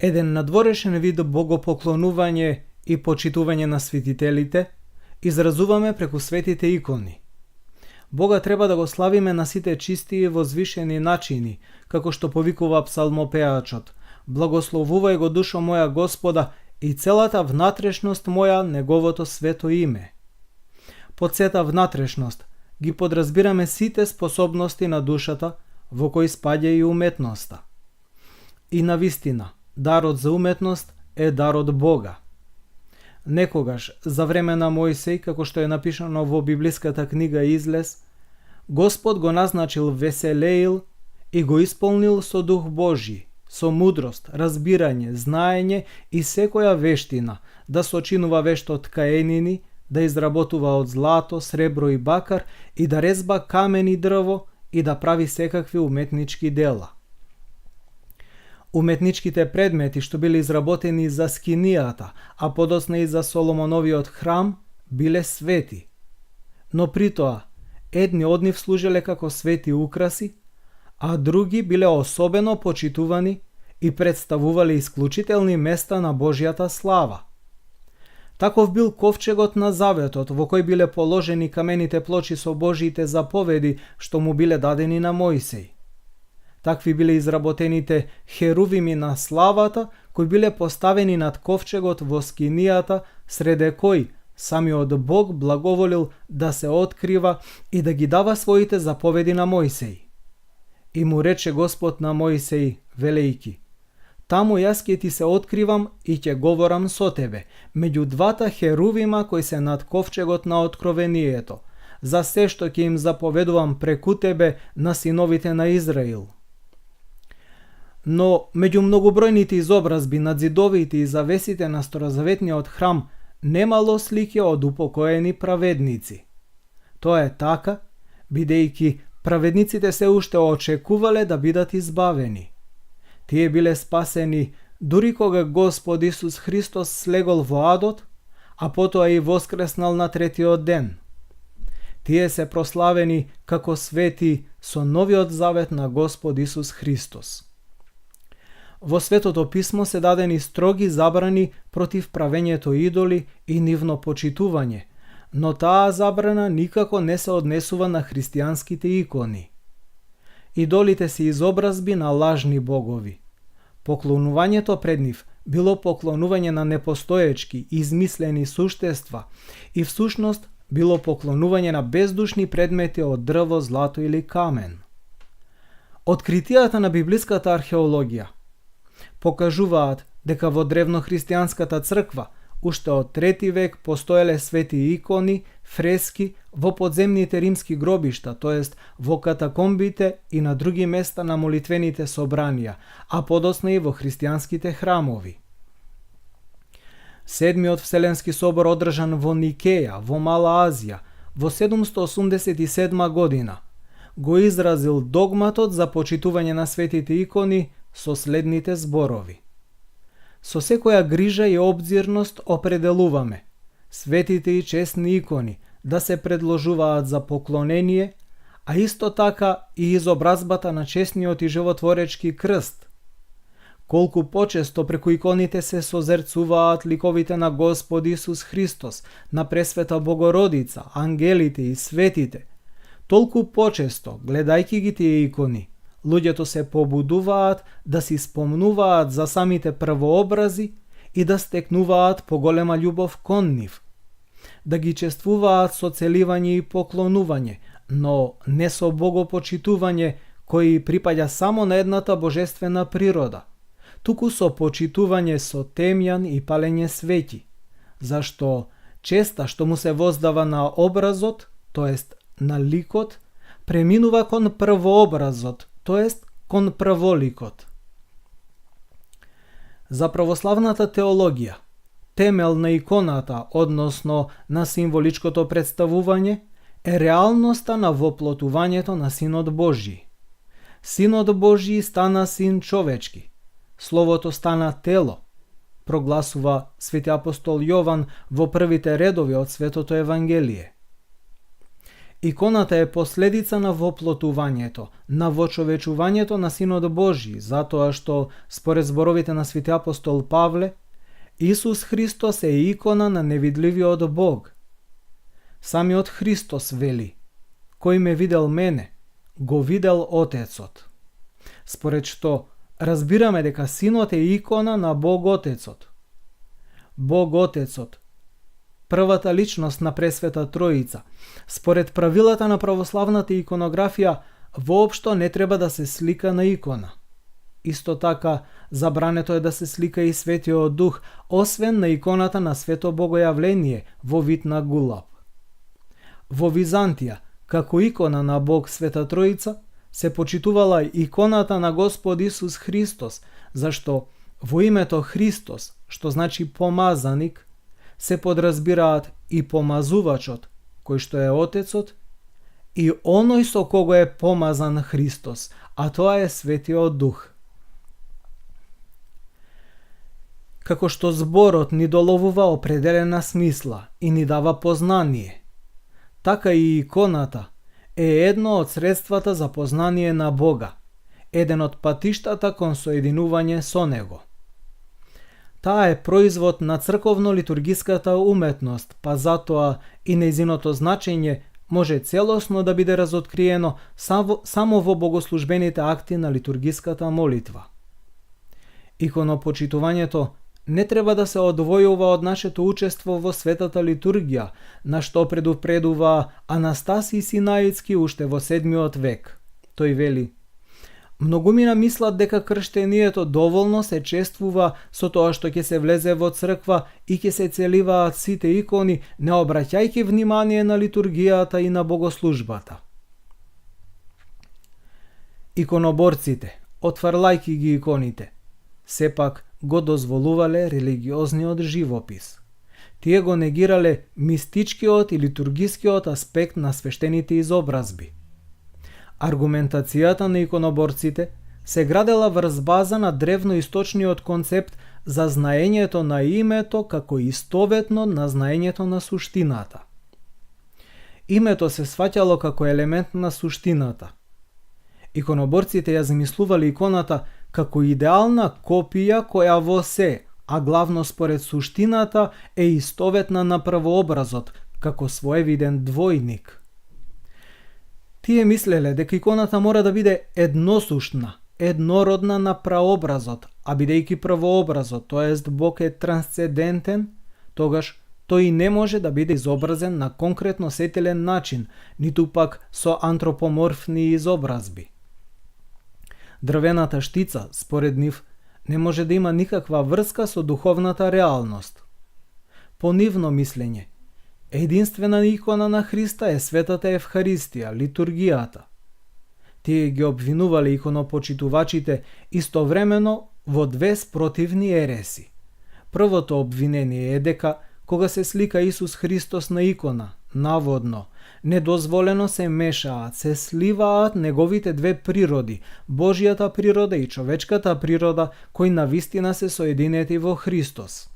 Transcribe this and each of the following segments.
Еден надворешен вид богопоклонување и почитување на светителите изразуваме преку светите икони. Бога треба да го славиме на сите чисти и возвишени начини, како што повикува псалмопеачот: Благословувај го душо моја Господа и целата внатрешност моја неговото свето име. Под сета внатрешност ги подразбираме сите способности на душата, во кои спаѓа и уметноста. И навистина, дарот за уметност е дар од Бога. Некогаш, за време на Мојсей, како што е напишано во библиската книга Излез, Господ го назначил Веселеил и го исполнил со Дух Божи, со мудрост, разбирање, знаење и секоја вештина, да сочинува вешто од ткаенини, да изработува од злато, сребро и бакар и да резба камен и дрво и да прави секакви уметнички дела. Уметничките предмети што биле изработени за скинијата, а подоцна и за Соломоновиот храм, биле свети. Но при тоа, едни од нив служеле како свети украси, а други биле особено почитувани и представувале исклучителни места на Божјата слава. Таков бил ковчегот на заветот, во кој биле положени камените плочи со Божиите заповеди што му биле дадени на Мојсей. Такви биле изработените херувими на славата, кои биле поставени над ковчегот во скинијата, среде кој самиот Бог благоволил да се открива и да ги дава своите заповеди на Мојсей. И му рече Господ на Мојсей, велејки: Таму јас ќе ти се откривам и ќе говорам со тебе, меѓу двата херувима кои се над ковчегот на откровението, за се што ќе им заповедувам преку тебе на синовите на Израил. Но меѓу многобројните изобразби над зидовите и завесите на старозаветниот храм немало слики од упокоени праведници. Тоа е така, бидејќи праведниците се уште очекувале да бидат избавени. Тие биле спасени дури кога Господ Исус Христос слегол во адот, а потоа и воскреснал на третиот ден. Тие се прославени како свети со новиот завет на Господ Исус Христос. Во Светото писмо се дадени строги забрани против правењето идоли и нивно почитување, но таа забрана никако не се однесува на христијанските икони. Идолите се изобразби на лажни богови. Поклонувањето пред нив било поклонување на непостоечки, измислени суштества и всушност било поклонување на бездушни предмети од дрво, злато или камен. Откритијата на библиската археологија покажуваат дека во древнохристијанската црква уште од 3 век постоеле свети икони, фрески во подземните римски гробишта, тоест во катакомбите и на други места на молитвените собранија, а подоцна и во христијанските храмови. Седмиот Вселенски собор одржан во Никеја, во Мала Азија, во 787 година, го изразил догматот за почитување на светите икони со следните зборови. Со секоја грижа и обзирност определуваме светите и честни икони да се предложуваат за поклонение, а исто така и изобразбата на честниот и животворечки крст. Колку почесто преку иконите се созерцуваат ликовите на Господ Исус Христос, на Пресвета Богородица, ангелите и светите, толку почесто, гледајќи ги тие икони, луѓето се побудуваат да си спомнуваат за самите првообрази и да стекнуваат поголема љубов кон нив, да ги чествуваат со целивање и поклонување, но не со богопочитување кои припаѓа само на едната божествена природа, туку со почитување со темјан и палење свети, зашто честа што му се воздава на образот, тоест на ликот, преминува кон првообразот, тоест кон прволикот. За православната теологија, темел на иконата, односно на символичкото представување, е реалноста на воплотувањето на Синот Божји. Синот Божји стана син човечки. Словото стана тело, прогласува свети апостол Јован во првите редови од Светото Евангелие. Иконата е последица на воплотувањето, на вочовечувањето на Синот Божи, затоа што, според зборовите на свети апостол Павле, Исус Христос е икона на невидливиот Бог. Самиот Христос вели: кој ме видел мене, го видел Отецот. Според што разбираме дека Синот е икона на Бог Отецот. Бог Отецот, првата личност на Пресвета Троица, според правилата на православната иконографија, воопшто не треба да се слика на икона. Исто така, забрането е да се слика и Светиот Дух, освен на иконата на Свето Богојавление во вид на гулаб. Во Византија, како икона на Бог Света Троица, се почитувала иконата на Господ Исус Христос, зашто во името Христос, што значи помазаник, се подразбираат и помазувачот, кој што е Отецот, и оној со кого е помазан Христос, а тоа е Светиот Дух. Како што зборот ни доловува определена смисла и ни дава познание, така и иконата е едно од средствата за познание на Бога, еден од патиштата кон соединување со Него. Таа е производ на црковно-литургиската уметност, па затоа и нејзиното значење може целосно да биде разоткриено само во богослужбените акти на литургиската молитва. Иконопочитувањето не треба да се одвојува од нашето учество во светата литургија, на што предупредува Анастасий Синаицки уште во 7 век. Тој вели: многумина мислат дека крштението доволно се чествува со тоа што ќе се влезе во црква и ќе се целиваат сите икони, не обраќајќи внимание на литургијата и на богослужбата. Иконоборците, отврлајќи ги иконите, сепак го дозволувале религиозниот живопис. Тие го негирале мистичкиот и литургискиот аспект на свештените изобразби. Аргументацијата на иконоборците се градела врз база на древноисточниот концепт за знаењето на името како истоветно на знаењето на суштината. Името се сваќало како елемент на суштината. Иконоборците ја замислувале иконата како идеална копија која во се, а главно според суштината, е истоветна на првообразот, како своевиден двојник. Тие мислеле дека иконата мора да биде едносуштна, еднородна на праобразот, а бидејќи првообразот, тоест Бог е трансцендентен, тогаш тој не може да биде изобразен на конкретно сетилен начин, ниту пак со антропоморфни изобразби. Дрвената штица, според нив, не може да има никаква врска со духовната реалност. По нивно мислење, единствена икона на Христа е светата Евхаристија, литургијата. Тие ги обвинувале иконопочитувачите истовремено во две спротивни ереси. Првото обвинение е дека кога се слика Исус Христос на икона, наводно, недозволено се мешаат, се сливаат неговите две природи, Божјата природа и човечката природа, кои навистина се соединети во Христос.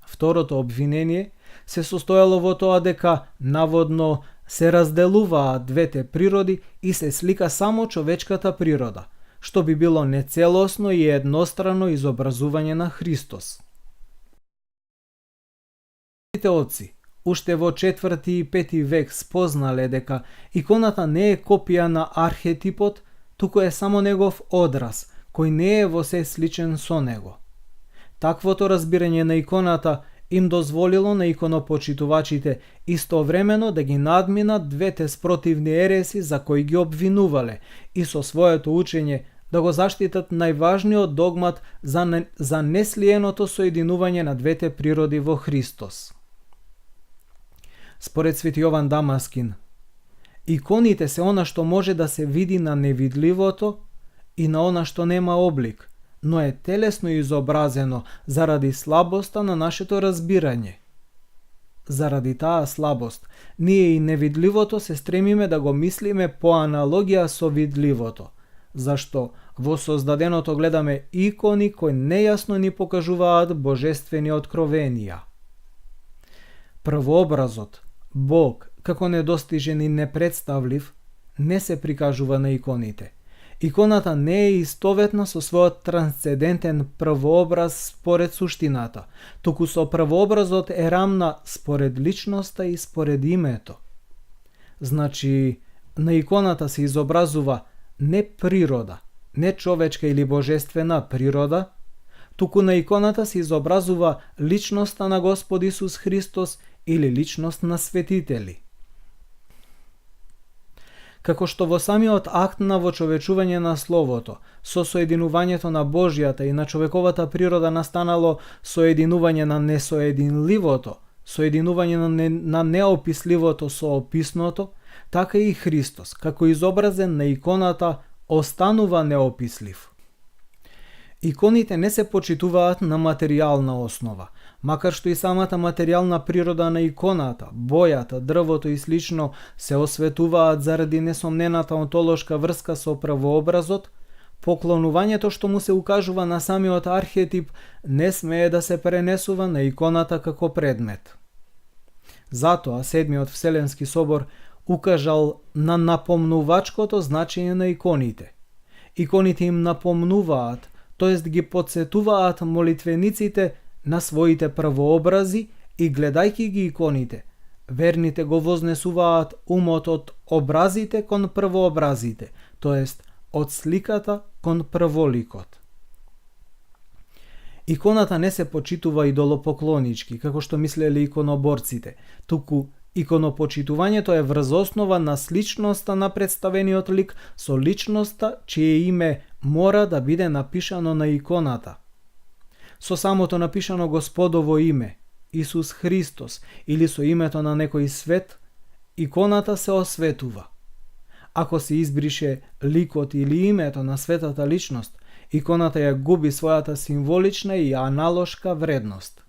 Второто обвинение се состоело во тоа дека, наводно, се разделуваат двете природи и се слика само човечката природа, што би било нецелосно и еднострано изобразување на Христос. Отци уште во 4 и 5 век спознале дека иконата не е копија на архетипот, туку е само негов одраз, кој не е во се сличен со него. Таквото разбирање на иконата им дозволило на иконопочитувачите истовремено да ги надминат двете спротивни ереси за кои ги обвинувале и со своето учење да го заштитат најважниот догмат за неслиеното соединување на двете природи во Христос. Според Свети Јован Дамаскин, иконите се она што може да се види на невидливото и на она што нема облик, но е телесно изобразено заради слабоста на нашето разбирање. Заради таа слабост, ние и невидливото се стремиме да го мислиме по аналогија со видливото, зашто во создаденото гледаме икони кои нејасно ни покажуваат божествени откровенија. Првообразот, Бог, како недостижен и непредставлив, не се прикажува на иконите. Иконата не е истоветна со својот трансцендентен првообраз според суштината, туку со првообразот е рамна според личноста и според името. Значи, на иконата се изобразува не природа, не човечка или божествена природа, туку на иконата се изобразува личноста на Господ Исус Христос или личност на светители. Како што во самиот акт на вочовечување на Словото, со соединувањето на Божјата и на човековата природа настанало соединување на несоединливото, соединување на неописливото со описното, така и Христос, како изобразен на иконата, останува неопислив. Иконите не се почитуваат на материјална основа, макар што и самата материјална природа на иконата, бојата, дрвото и слично се осветуваат заради несомнената онтолошка врска со првообразот, поклонувањето што му се укажува на самиот архетип не смее да се пренесува на иконата како предмет. Затоа Седмиот Вселенски собор укажал на напомнувачкото значење на иконите. Иконите им напомнуваат, тоест ги подсетуваат молитвениците на своите првообрази и гледајќи ги иконите, верните го вознесуваат умот од образите кон првообразите, тоест од сликата кон прволикот. Иконата не се почитува идолопоклонички, како што мислеле иконоборците, туку иконопочитувањето е врз основа на сличноста на представениот лик со личноста чие име мора да биде напишано на иконата. Со самото напишано Господово име, Исус Христос, или со името на некој свет, иконата се осветува. Ако се избрише ликот или името на светата личност, иконата ја губи својата символична и аналошка вредност.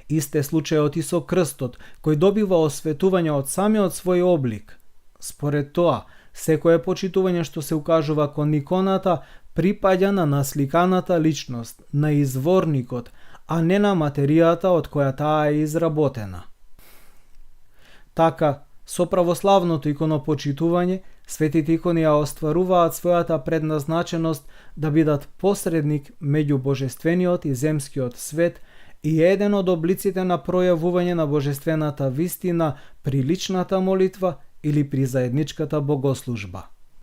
Исте случајот и со крстот, кој добива осветување од самиот свој облик. Според тоа, секое почитување што се укажува кон иконата припаѓа на насликаната личност, на изворникот, а не на материјата од која таа е изработена. Така, со православното иконопочитување, светите икони ја остваруваат својата предназначеност да бидат посредник меѓу божествениот и земскиот свет и еден од облиците на пројавување на божествената вистина при личната молитва или при заедничката богослужба.